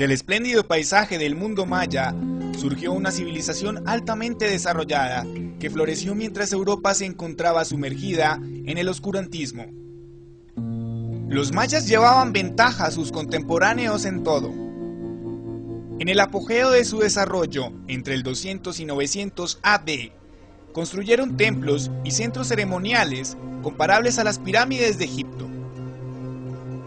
Del espléndido paisaje del mundo maya surgió una civilización altamente desarrollada que floreció mientras Europa se encontraba sumergida en el oscurantismo. Los mayas llevaban ventaja a sus contemporáneos en todo. En el apogeo de su desarrollo, entre el 200 y 900 AD, construyeron templos y centros ceremoniales comparables a las pirámides de Egipto.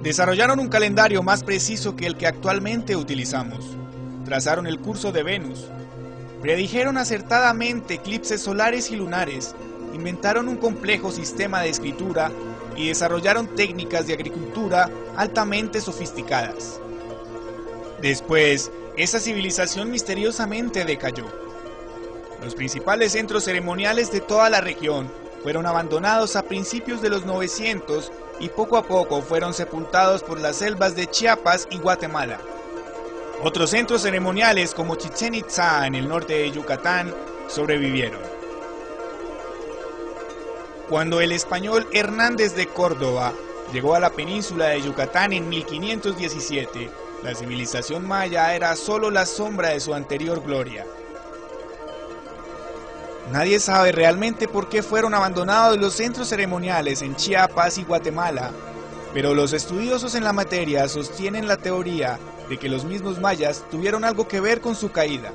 Desarrollaron un calendario más preciso que el que actualmente utilizamos. Trazaron el curso de Venus. Predijeron acertadamente eclipses solares y lunares. Inventaron un complejo sistema de escritura y desarrollaron técnicas de agricultura altamente sofisticadas. Después, esa civilización misteriosamente decayó. Los principales centros ceremoniales de toda la región fueron abandonados a principios de los 900 y poco a poco fueron sepultados por las selvas de Chiapas y Guatemala. Otros centros ceremoniales como Chichén Itzá en el norte de Yucatán sobrevivieron. Cuando el español Hernández de Córdoba llegó a la península de Yucatán en 1517, la civilización maya era solo la sombra de su anterior gloria. Nadie sabe realmente por qué fueron abandonados los centros ceremoniales en Chiapas y Guatemala, pero los estudiosos en la materia sostienen la teoría de que los mismos mayas tuvieron algo que ver con su caída.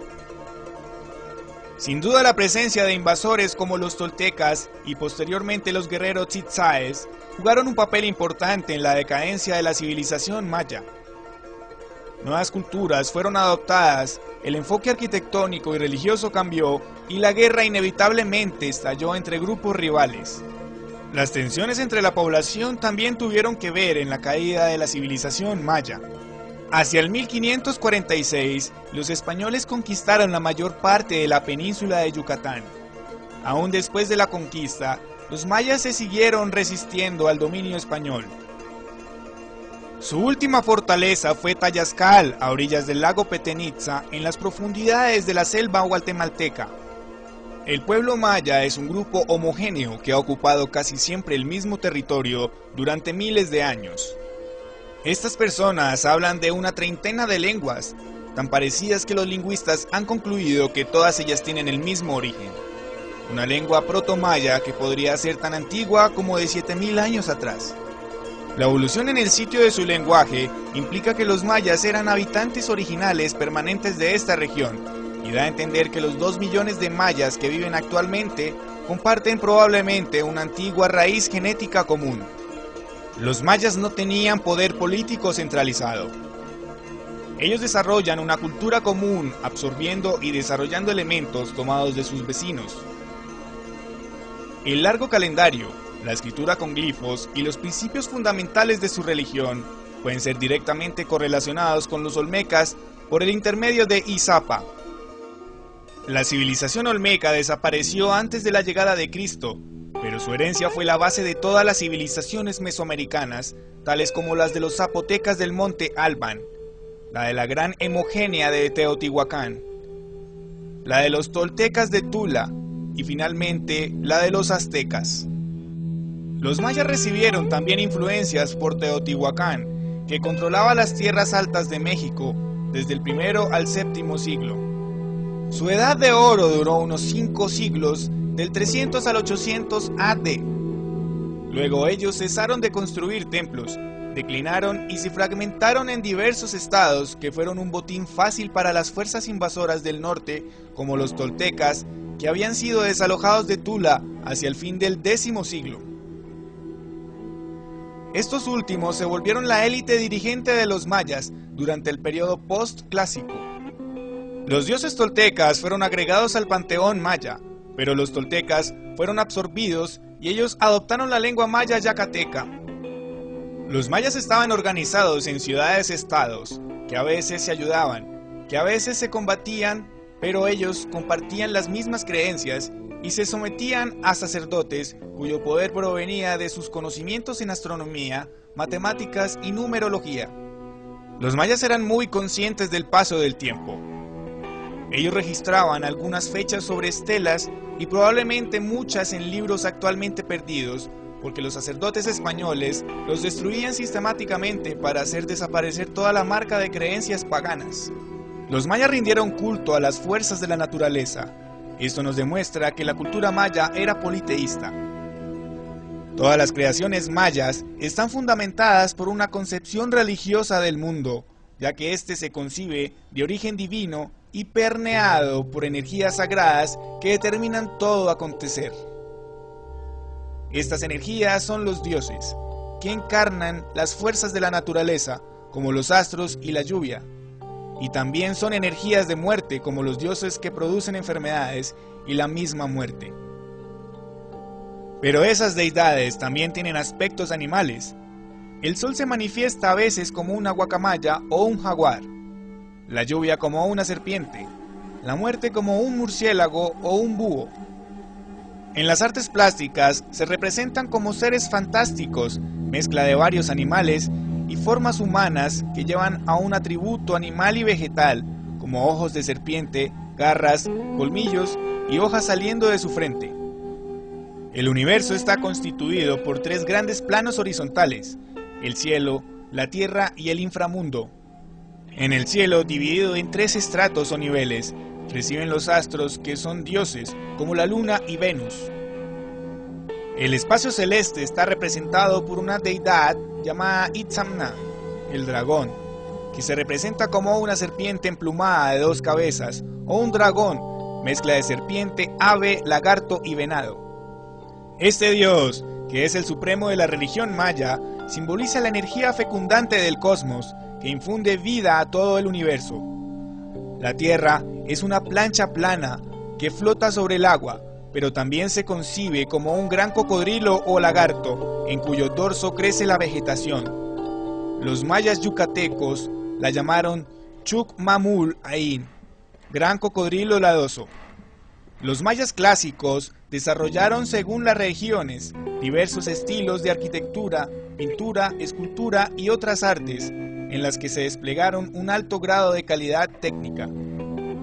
Sin duda la presencia de invasores como los toltecas y posteriormente los guerreros tzitzaes jugaron un papel importante en la decadencia de la civilización maya. Nuevas culturas fueron adoptadas, el enfoque arquitectónico y religioso cambió y la guerra inevitablemente estalló entre grupos rivales. Las tensiones entre la población también tuvieron que ver en la caída de la civilización maya. Hacia el 1546, los españoles conquistaron la mayor parte de la península de Yucatán. Aún después de la conquista, los mayas se siguieron resistiendo al dominio español. Su última fortaleza fue Tayascal, a orillas del lago Petenitza, en las profundidades de la selva guatemalteca. El pueblo maya es un grupo homogéneo que ha ocupado casi siempre el mismo territorio durante miles de años. Estas personas hablan de una treintena de lenguas, tan parecidas que los lingüistas han concluido que todas ellas tienen el mismo origen. Una lengua proto-maya que podría ser tan antigua como de 7000 años atrás. La evolución en el sitio de su lenguaje implica que los mayas eran habitantes originales permanentes de esta región, y da a entender que los 2 millones de mayas que viven actualmente comparten probablemente una antigua raíz genética común. Los mayas no tenían poder político centralizado. Ellos desarrollan una cultura común, absorbiendo y desarrollando elementos tomados de sus vecinos. El largo calendario, la escritura con glifos y los principios fundamentales de su religión pueden ser directamente correlacionados con los olmecas por el intermedio de Izapa. La civilización olmeca desapareció antes de la llegada de Cristo, pero su herencia fue la base de todas las civilizaciones mesoamericanas, tales como las de los zapotecas del monte Alban, la de la gran Hemogénea de Teotihuacán, la de los toltecas de Tula y finalmente la de los aztecas. Los mayas recibieron también influencias por Teotihuacán, que controlaba las tierras altas de México desde el primero al séptimo siglo. Su edad de oro duró unos 5 siglos, del 300 al 800 AD. Luego ellos cesaron de construir templos, declinaron y se fragmentaron en diversos estados que fueron un botín fácil para las fuerzas invasoras del norte, como los toltecas, que habían sido desalojados de Tula hacia el fin del 10º siglo. Estos últimos se volvieron la élite dirigente de los mayas durante el periodo post-clásico. Los dioses toltecas fueron agregados al panteón maya, pero los toltecas fueron absorbidos y ellos adoptaron la lengua maya yacateca. Los mayas estaban organizados en ciudades-estados, que a veces se ayudaban, que a veces se combatían, pero ellos compartían las mismas creencias y se sometían a sacerdotes cuyo poder provenía de sus conocimientos en astronomía, matemáticas y numerología. Los mayas eran muy conscientes del paso del tiempo. Ellos registraban algunas fechas sobre estelas y probablemente muchas en libros actualmente perdidos, porque los sacerdotes españoles los destruían sistemáticamente para hacer desaparecer toda la marca de creencias paganas. Los mayas rindieron culto a las fuerzas de la naturaleza. Esto nos demuestra que la cultura maya era politeísta. Todas las creaciones mayas están fundamentadas por una concepción religiosa del mundo, ya que éste se concibe de origen divino y permeado por energías sagradas que determinan todo acontecer. Estas energías son los dioses, que encarnan las fuerzas de la naturaleza, como los astros y la lluvia, y también son energías de muerte, como los dioses que producen enfermedades y la misma muerte. Pero esas deidades también tienen aspectos animales. El sol se manifiesta a veces como una guacamaya o un jaguar, la lluvia como una serpiente, la muerte como un murciélago o un búho. En las artes plásticas se representan como seres fantásticos, mezcla de varios animales y formas humanas que llevan a un atributo animal y vegetal, como ojos de serpiente, garras, colmillos y hojas saliendo de su frente. El universo está constituido por 3 grandes planos horizontales: el cielo, la tierra y el inframundo. En el cielo, dividido en 3 estratos o niveles, reciben los astros, que son dioses, como la luna y Venus. El espacio celeste está representado por una deidad llamada Itzamna, el dragón, que se representa como una serpiente emplumada de 2 cabezas, o un dragón, mezcla de serpiente, ave, lagarto y venado. Este dios, que es el supremo de la religión maya, simboliza la energía fecundante del cosmos, que infunde vida a todo el universo. La tierra es una plancha plana que flota sobre el agua, pero también se concibe como un gran cocodrilo o lagarto, en cuyo dorso crece la vegetación. Los mayas yucatecos la llamaron Chucmamul Ain, gran cocodrilo ladoso. Los mayas clásicos desarrollaron, según las regiones, diversos estilos de arquitectura, pintura, escultura y otras artes, en las que se desplegaron un alto grado de calidad técnica.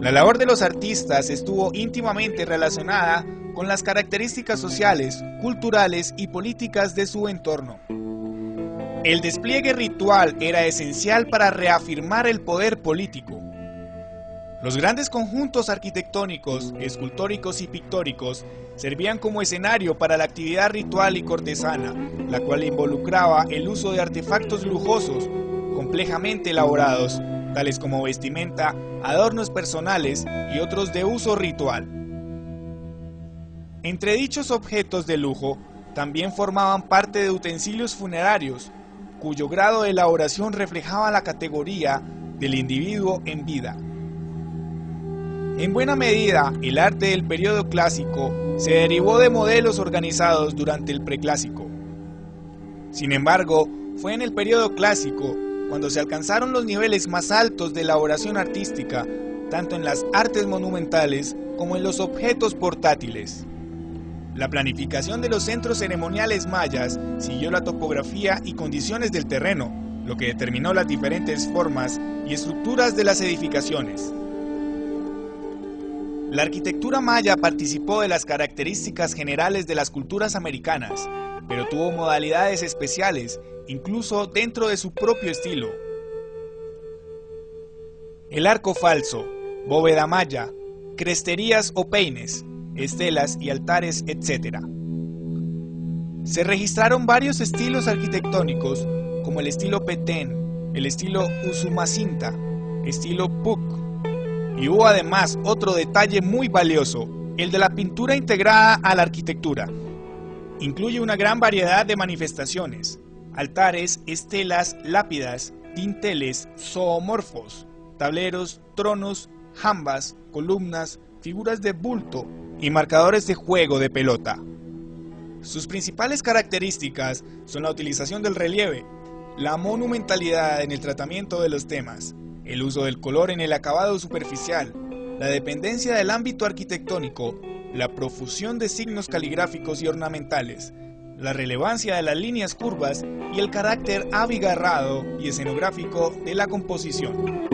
La labor de los artistas estuvo íntimamente relacionada con las características sociales, culturales y políticas de su entorno. El despliegue ritual era esencial para reafirmar el poder político. Los grandes conjuntos arquitectónicos, escultóricos y pictóricos servían como escenario para la actividad ritual y cortesana, la cual involucraba el uso de artefactos lujosos, complejamente elaborados, tales como vestimenta, adornos personales y otros de uso ritual. Entre dichos objetos de lujo, también formaban parte de utensilios funerarios, cuyo grado de elaboración reflejaba la categoría del individuo en vida. En buena medida, el arte del periodo clásico se derivó de modelos organizados durante el preclásico. Sin embargo, fue en el periodo clásico cuando se alcanzaron los niveles más altos de elaboración artística, tanto en las artes monumentales como en los objetos portátiles. La planificación de los centros ceremoniales mayas siguió la topografía y condiciones del terreno, lo que determinó las diferentes formas y estructuras de las edificaciones. La arquitectura maya participó de las características generales de las culturas americanas, pero tuvo modalidades especiales, incluso dentro de su propio estilo. El arco falso, bóveda maya, cresterías o peines, estelas y altares, etc. Se registraron varios estilos arquitectónicos, como el estilo Petén, el estilo Usumacinta, estilo Puc. Y hubo además otro detalle muy valioso, el de la pintura integrada a la arquitectura. Incluye una gran variedad de manifestaciones: altares, estelas, lápidas, dinteles, zoomorfos, tableros, tronos, jambas, columnas, figuras de bulto y marcadores de juego de pelota. Sus principales características son la utilización del relieve, la monumentalidad en el tratamiento de los temas, el uso del color en el acabado superficial, la dependencia del ámbito arquitectónico, la profusión de signos caligráficos y ornamentales, la relevancia de las líneas curvas y el carácter abigarrado y escenográfico de la composición.